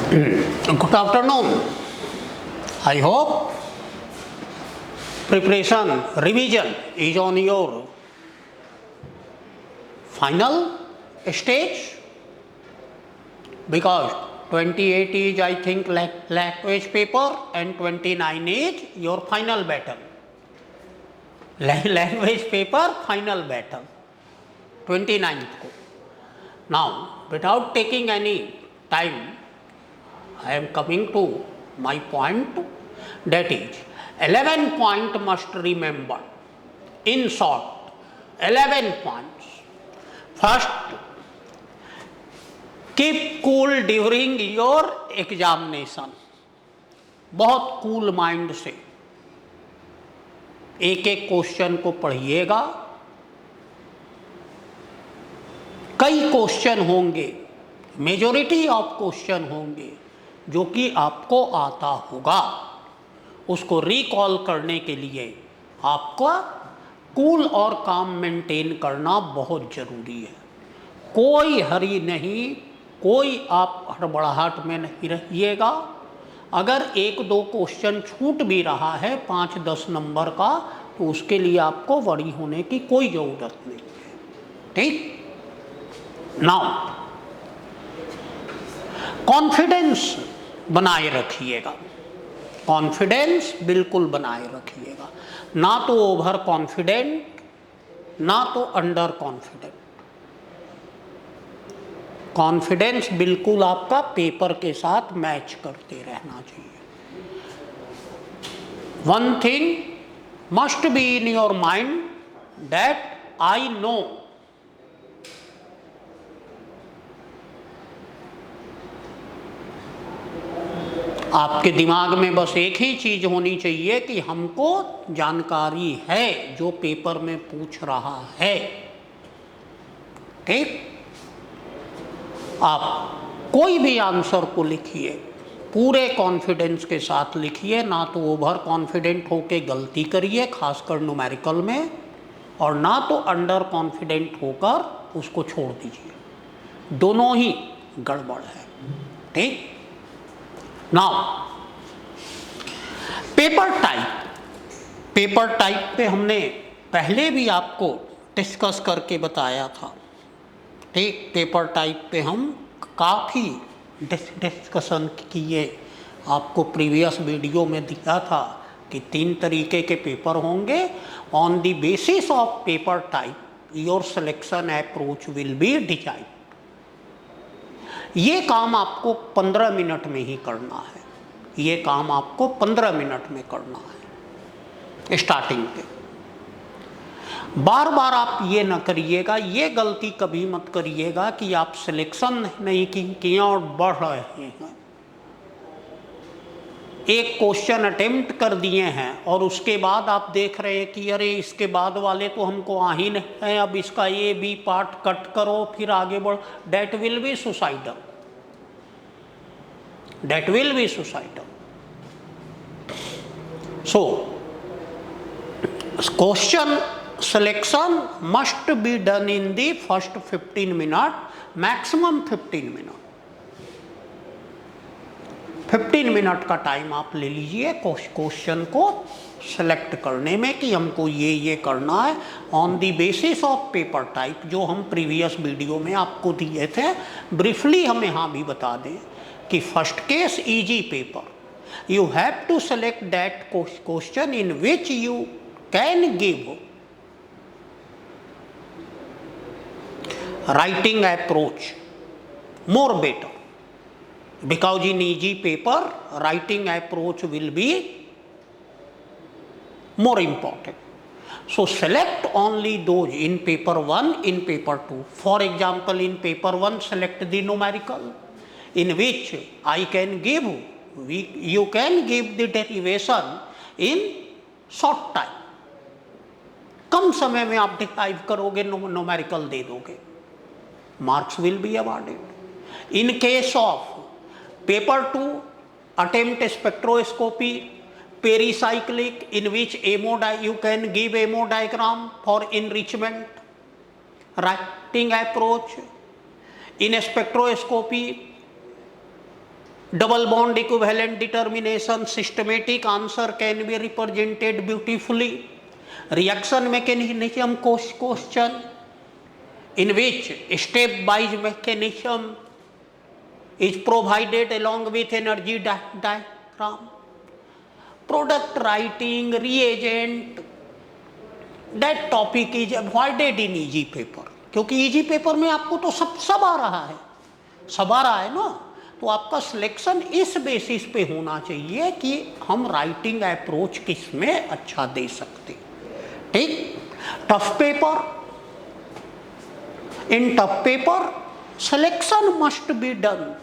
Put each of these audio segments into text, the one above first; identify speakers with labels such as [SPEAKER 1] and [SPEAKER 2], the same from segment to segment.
[SPEAKER 1] Good afternoon. I hope preparation, revision is on your final stage, because 28 is I think language paper and 29 is your final battle. Language paper final battle 29th को. Now without taking any time, I am coming to my point, that is 11 point must remember. In short, 11 points. First, keep cool during your examination. बहुत cool mind से एक एक question को पढ़िएगा. कई question होंगे, majority of question होंगे जो कि आपको आता होगा. उसको रिकॉल करने के लिए आपका कूल और काम मेंटेन करना बहुत ज़रूरी है. कोई हरी नहीं, कोई आप हड़बड़ाहट में नहीं रहिएगा. अगर एक दो क्वेश्चन छूट भी रहा है 5-10 नंबर का, तो उसके लिए आपको वरी होने की कोई ज़रूरत नहीं है. ठीक. नाउ कॉन्फिडेंस बनाए रखिएगा. कॉन्फिडेंस बिल्कुल बनाए रखिएगा. ना तो ओवर कॉन्फिडेंट, ना तो अंडर कॉन्फिडेंट. कॉन्फिडेंस बिल्कुल आपका पेपर के साथ मैच करते रहना चाहिए. One thing must be in your mind, that I know. आपके दिमाग में बस एक ही चीज होनी चाहिए कि हमको जानकारी है जो पेपर में पूछ रहा है. ठीक. आप कोई भी आंसर को लिखिए, पूरे कॉन्फिडेंस के साथ लिखिए. ना तो ओवर कॉन्फिडेंट होके गलती करिए, खासकर न्यूमेरिकल में, और ना तो अंडर कॉन्फिडेंट होकर उसको छोड़ दीजिए. दोनों ही गड़बड़ है. ठीक. Now paper type. Paper type पे हमने पहले भी आपको डिस्कस करके बताया था. ठीक. पेपर टाइप पे हम काफ़ी डिस्कशन किए. आपको प्रीवियस वीडियो में दिया था कि 3 तरीके के पेपर होंगे. On the basis of paper type your selection approach will be design. ये काम आपको 15 मिनट में ही करना है. ये काम आपको 15 मिनट में करना है. स्टार्टिंग पे बार बार आप ये ना करिएगा, ये गलती कभी मत करिएगा कि आप सिलेक्शन नहीं किया और बढ़ रहे हैं. एक क्वेश्चन अटेम्प्ट कर दिए हैं और उसके बाद आप देख रहे हैं कि अरे इसके बाद वाले तो हमको आ ही नहीं है, अब इसका ये बी पार्ट कट करो फिर आगे बढ़ो. That will be suicidal. That will be suicidal. So question selection must be done in the first 15 minute, maximum 15 minute. 15 minute का टाइम आप ले लीजिए क्वेश्चन को सेलेक्ट करने में कि हमको ये करना है. On the basis of paper type जो हम प्रीवियस वीडियो में आपको दिए थे. ब्रीफली हम यहाँ भी बता दें कि first case easy paper, you have to select that question in which you can give writing approach more better, because in easy paper writing approach will be more important. So select only those in paper 1, in paper 2. For example, in paper 1 select the numerical, in which I can give, you can give the derivation in short time. कम समय में आप derive करोगे, numerical दे दोगे, marks will be awarded. In case of paper 2 attempt spectroscopy pericyclic, in which you can give AMO diagram for enrichment. Writing approach in spectroscopy double bond equivalent determination, systematic answer can be represented beautifully. Reaction mechanism question in which step-wise mechanism is provided along with energy diagram. Product writing, reagent, that topic is avoided in easy paper, क्योंकि easy paper में आपको तो सब आ रहा है ना, तो आपका सिलेक्शन इस बेसिस पे होना चाहिए कि हम राइटिंग अप्रोच किस में अच्छा दे सकते। ठीक, tough paper, in tough paper selection must be done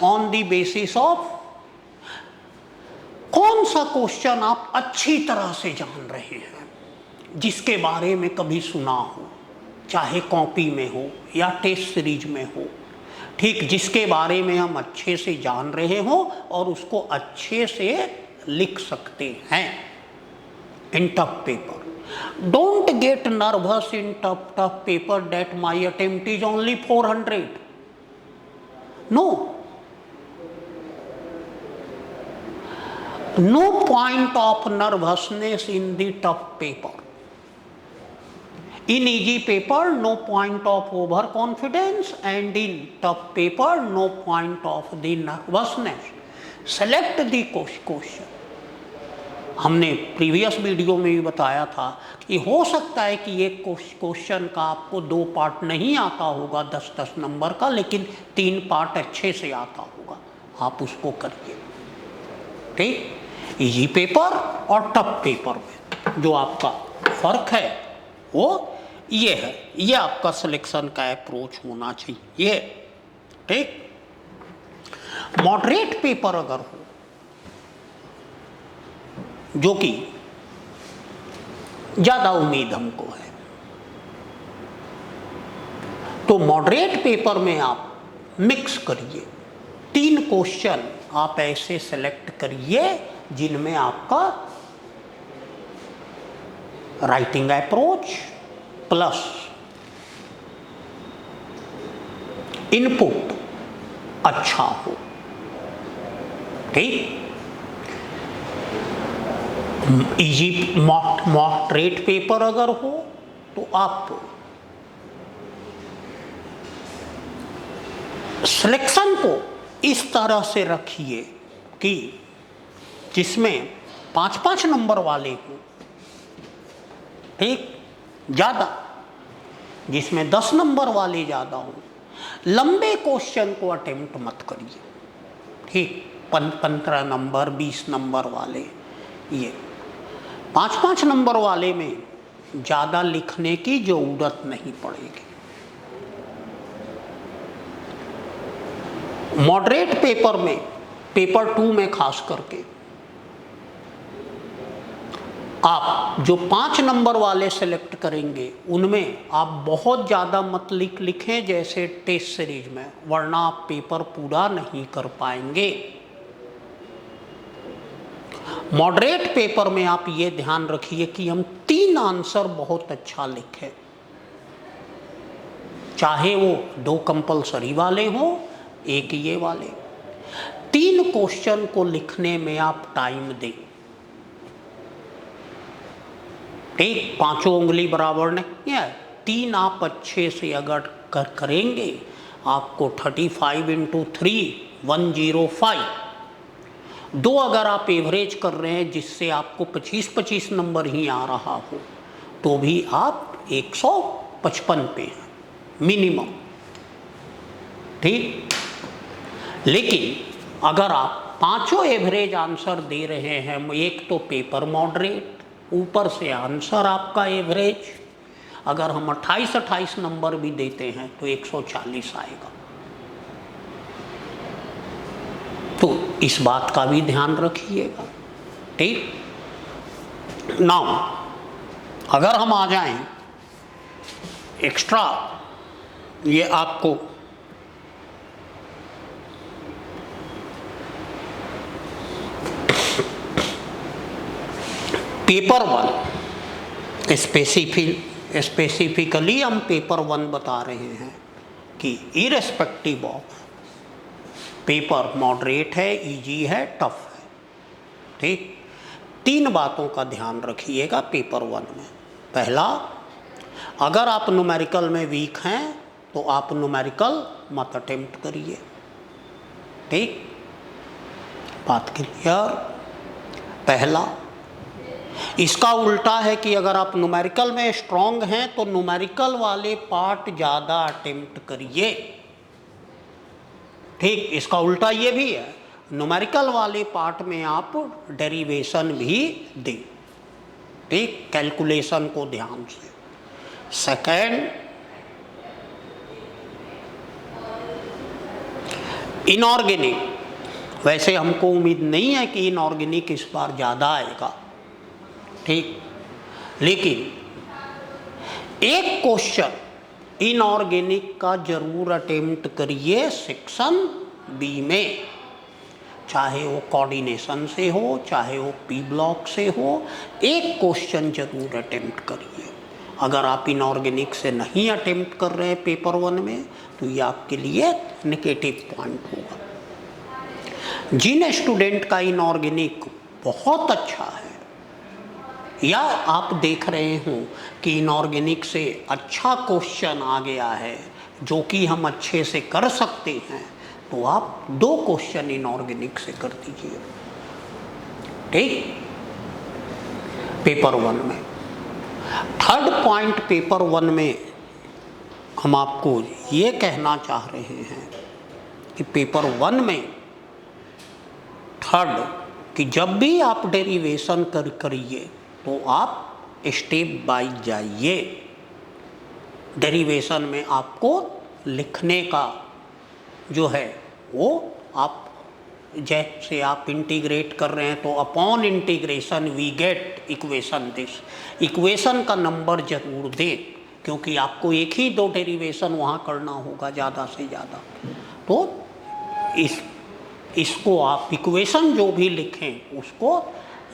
[SPEAKER 1] on the basis of कौन सा क्वेश्चन आप अच्छी तरह से जान रहे हैं, जिसके बारे में कभी सुना हो, चाहे कॉपी में हो या टेस्ट सीरीज में हो। ठीक, जिसके बारे में हम अच्छे से जान रहे हो और उसको अच्छे से लिख सकते हैं in tough paper. Don't get nervous in tough paper that my attempt is only 400। No, no point of nervousness in the tough paper. In easy paper, no point of overconfidence, and in tough paper, no point of the nervousness. Select the question. हमने previous video में भी बताया था कि हो सकता है कि एक क्वेश्चन का आपको 2 पार्ट नहीं आता होगा 10-10 नंबर का, लेकिन 3 पार्ट अच्छे से आता होगा, आप उसको करिए। ठीक, इजी पेपर और टफ पेपर में जो आपका फर्क है वो ये है, ये आपका सिलेक्शन का अप्रोच होना चाहिए। ठीक, मॉडरेट पेपर अगर हो, जो कि ज्यादा उम्मीद हमको है, तो मॉडरेट पेपर में आप मिक्स करिए। 3 क्वेश्चन आप ऐसे सेलेक्ट करिए जिनमें आपका राइटिंग अप्रोच प्लस इनपुट अच्छा हो। ठीक, इजी मॉडरेट पेपर अगर हो तो आप सिलेक्शन को इस तरह से रखिए कि जिसमें 5-5 नंबर वाले हो, ठीक, ज़्यादा, जिसमें 10 नंबर वाले ज़्यादा हो। लंबे क्वेश्चन को अटेम्प्ट मत करिए। ठीक, 15 नंबर 20 नंबर वाले, ये 5-5 नंबर वाले में ज़्यादा लिखने की जरूरत नहीं पड़ेगी। मॉडरेट पेपर में, पेपर 2 में खास करके आप जो 5 नंबर वाले सेलेक्ट करेंगे उनमें आप बहुत ज़्यादा मत लिखें जैसे टेस्ट सीरीज में, वरना आप पेपर पूरा नहीं कर पाएंगे। मॉडरेट पेपर में आप ये ध्यान रखिए कि हम 3 आंसर बहुत अच्छा लिखें, चाहे वो 2 कंपलसरी वाले हों, 1 ये वाले। 3 क्वेश्चन को लिखने में आप टाइम दें। ठीक, 5 उंगली बराबर नहीं है, 3 आप अच्छे से अगर करेंगे आपको 35 × 3 105। 2 अगर आप एवरेज कर रहे हैं जिससे आपको 25-25 नंबर ही आ रहा हो तो भी आप 155 पे हैं मिनिमम। ठीक, लेकिन अगर आप 5 एवरेज आंसर दे रहे हैं, एक तो पेपर मॉडरेट, ऊपर से आंसर आपका एवरेज, अगर हम 28-28 नंबर भी देते हैं तो 140 आएगा। तो इस बात का भी ध्यान रखिएगा। ठीक, नाउ अगर हम आ जाएं एक्स्ट्रा, ये आपको पेपर 1 स्पेसिफिकली हम पेपर 1 बता रहे हैं कि इरेस्पेक्टिव ऑफ पेपर मॉडरेट है, इजी है, टफ है। ठीक, 3 बातों का ध्यान रखिएगा पेपर 1 में। पहला, अगर आप न्यूमेरिकल में वीक हैं तो आप न्यूमेरिकल मत अटेम्प्ट करिए। ठीक, बात क्लियर। पहला, इसका उल्टा है कि अगर आप न्यूमेरिकल में स्ट्रांग हैं तो न्यूमेरिकल वाले पार्ट ज़्यादा अटेम्प्ट करिए। ठीक, इसका उल्टा ये भी है, न्यूमेरिकल वाले पार्ट में आप डेरिवेशन भी दें। ठीक, कैलकुलेशन को ध्यान से। सेकेंड, इनऑर्गेनिक, वैसे हमको उम्मीद नहीं है कि इनऑर्गेनिक इस बार ज़्यादा आएगा। ठीक, लेकिन एक क्वेश्चन इनऑर्गेनिक का जरूर अटेम्प्ट करिए सेक्शन बी में, चाहे वो कोऑर्डिनेशन से हो, चाहे वो पी ब्लॉक से हो, एक क्वेश्चन जरूर अटेम्प्ट करिए। अगर आप इनऑर्गेनिक से नहीं अटेम्प्ट कर रहे हैं पेपर 1 में तो ये आपके लिए नेगेटिव पॉइंट होगा। जिन स्टूडेंट का इनऑर्गेनिक बहुत अच्छा है, या आप देख रहे हो कि इनऑर्गेनिक से अच्छा क्वेश्चन आ गया है जो कि हम अच्छे से कर सकते हैं, तो आप 2 क्वेश्चन इनऑर्गेनिक से कर दीजिए। ठीक, पेपर 1 में। थर्ड पॉइंट पेपर 1 में हम आपको ये कहना चाह रहे हैं कि पेपर 1 में थर्ड, कि जब भी आप डेरिवेशन करिए तो आप स्टेप बाय जाइए। डेरिवेशन में आपको लिखने का जो है वो आप जैसे आप इंटीग्रेट कर रहे हैं तो upon integration we get equation this, equation का नंबर जरूर दें, क्योंकि आपको एक ही 2 डेरिवेशन वहाँ करना होगा ज़्यादा से ज़्यादा। तो इसको आप इक्वेशन जो भी लिखें उसको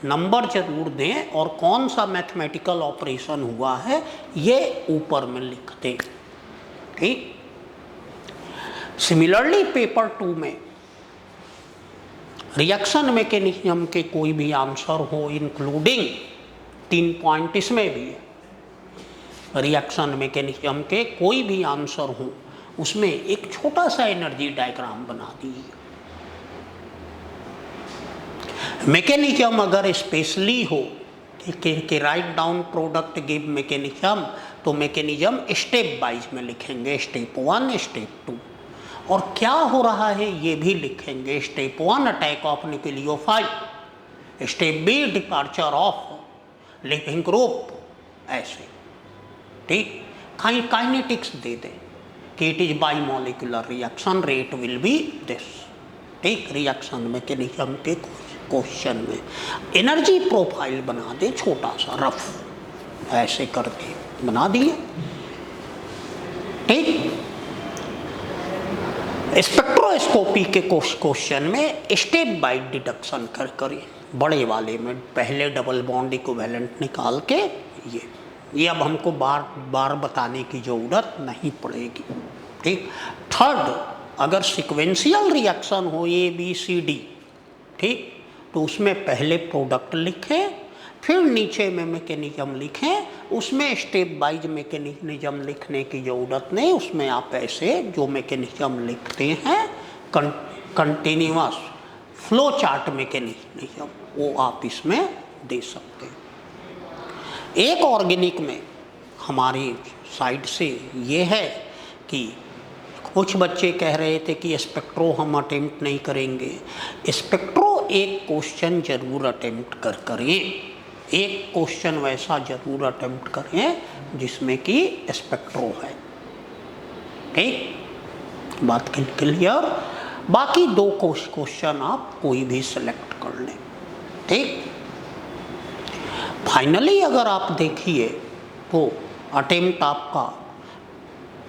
[SPEAKER 1] नंबर जरूर दें, और कौन सा मैथमेटिकल ऑपरेशन हुआ है ये ऊपर में लिख दें। ठीक, सिमिलरली पेपर 2 में रिएक्शन मैकेनिज्म के कोई भी आंसर हो, इंक्लूडिंग 3 पॉइंट इसमें भी है, रिएक्शन मैकेनिज्म के कोई भी आंसर हो उसमें एक छोटा सा एनर्जी डायग्राम बना दीजिए। मैकेनिज्म अगर स्पेशली हो कि write down product give mechanism, तो मैकेनिज्म स्टेप वाइज में लिखेंगे, स्टेप 1, स्टेप 2, और क्या हो रहा है ये भी लिखेंगे। Step 1 attack of nucleophile, step B departure of living group, ऐसे। ठीक, काइनेटिक्स दे दें कि it is bimolecular reaction, rate will be this. ठीक, रिएक्शन मैकेनिज्म के क्वेश्चन में एनर्जी प्रोफाइल बना दे, छोटा सा रफ ऐसे करके बना दिए। ठीक, स्पेक्ट्रोस्कोपी के क्वेश्चन में स्टेप बाय डिडक्शन करें, बड़े वाले में पहले डबल बॉन्ड इक्विवेलेंट निकाल के ये अब हमको बार बार बताने की ज़रूरत नहीं पड़ेगी। ठीक, थर्ड, अगर सिक्वेंशियल रिएक्शन हो ABCD, ठीक, तो उसमें पहले प्रोडक्ट लिखें, फिर नीचे में मैकेनिज्म लिखें, उसमें स्टेप वाइज मैकेनिज्म लिखने की ज़रूरत नहीं, उसमें आप ऐसे जो मैकेनिज्म लिखते हैं कंटिन्यूअस फ्लो चार्ट मैकेनिज्म, वो आप इसमें दे सकते हैं। एक ऑर्गेनिक में हमारी साइड से ये है कि कुछ बच्चे कह रहे थे कि स्पेक्ट्रो हम अटेम्प्ट नहीं करेंगे। स्पेक्ट्रो एक क्वेश्चन जरूर अटेम्प्ट करें, एक क्वेश्चन वैसा जरूर अटेम्प्ट करें जिसमें कि स्पेक्ट्रो है। ठीक, बात क्लियर। बाकी 2 क्वेश्चन आप कोई भी सिलेक्ट कर लें। ठीक, फाइनली अगर आप देखिए तो अटेम्प्ट आपका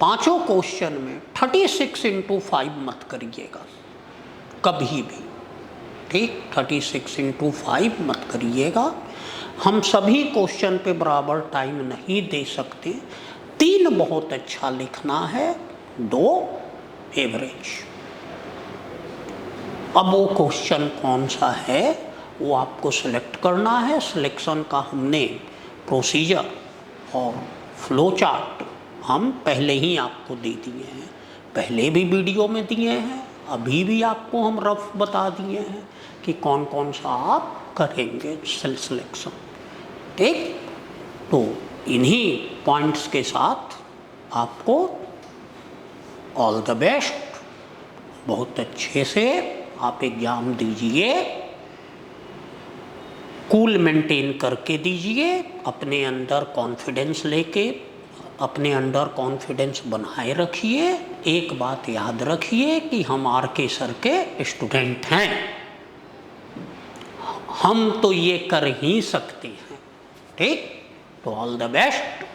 [SPEAKER 1] 5 क्वेश्चन में 36 × 5 मत करिएगा कभी भी। ठीक, 36 × 5 मत करिएगा। हम सभी क्वेश्चन पे बराबर टाइम नहीं दे सकते। 3 बहुत अच्छा लिखना है, 2 एवरेज। अब वो क्वेश्चन कौन सा है वो आपको सेलेक्ट करना है। सिलेक्शन का हमने प्रोसीजर और फ्लो चार्ट हम पहले ही आपको दे दिए हैं, पहले भी वीडियो में दिए हैं, अभी भी आपको हम रफ बता दिए हैं कि कौन कौन सा आप करेंगे सेल सिलेक्शन। ठीक, तो इन्हीं पॉइंट्स के साथ आपको ऑल द बेस्ट, बहुत अच्छे से आप एग्ज़ाम दीजिए, कूल मेंटेन करके दीजिए, अपने अंदर कॉन्फिडेंस लेके अपने अंदर कॉन्फिडेंस बनाए रखिए। एक बात याद रखिए कि हम RK सर के स्टूडेंट हैं, हम तो ये कर ही सकते हैं। ठीक, तो ऑल द बेस्ट।